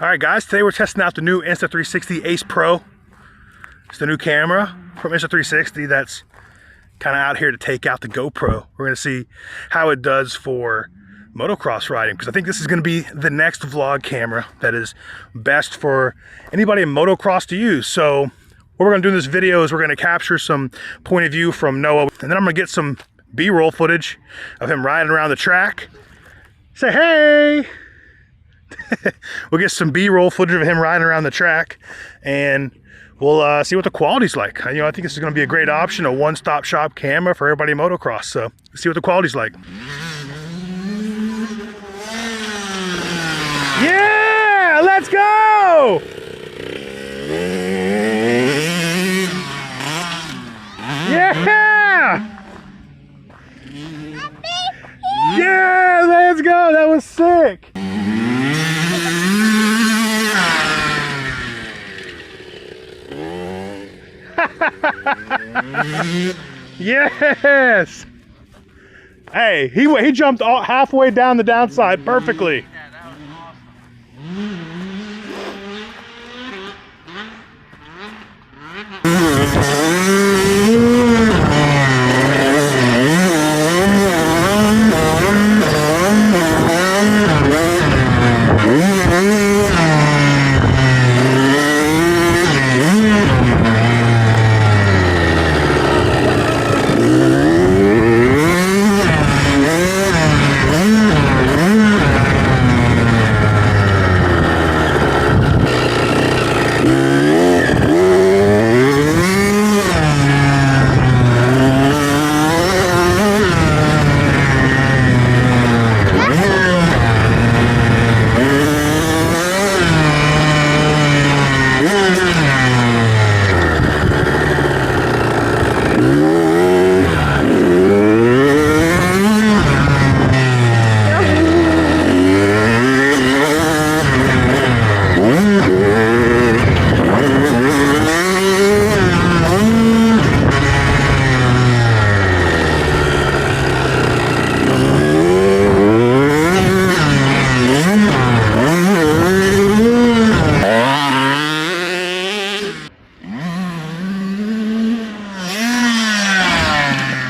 Alright guys, today we're testing out the new Insta360 Ace Pro. It's the new camera from Insta360 that's kind of out here to take out the GoPro. We're going to see how it does for motocross riding, because I think this is going to be the next vlog camera that is best for anybody in motocross to use. So what we're going to do in this video is we're going to capture some point of view from Noah, and then I'm going to get some B-roll footage of him riding around the track. Say hey! We'll get some B-roll footage of him riding around the track, and we'll see what the quality's like. I think this is going to be a great option, a one-stop shop camera for everybody in motocross. So let's see what the quality's like. Yeah, let's go! Yeah! Yeah, let's go! That was sick! Yes! Hey, he jumped halfway down the downside perfectly. Yeah, that was awesome.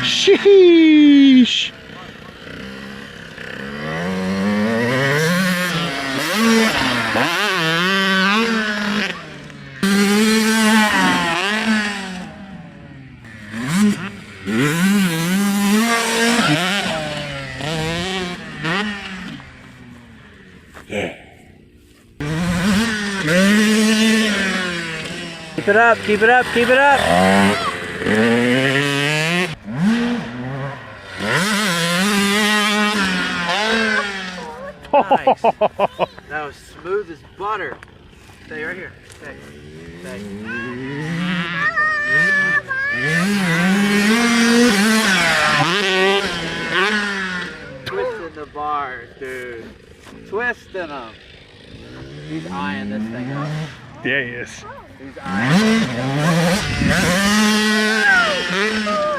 Sheesh! Yeah. Keep it up, keep it up, keep it up! Nice. That was smooth as butter. Stay right here. Stay. Stay. Twisting the bars, dude. Twisting them. He's eyeing this thing up. Yeah, he is. He's eyeing this thing up.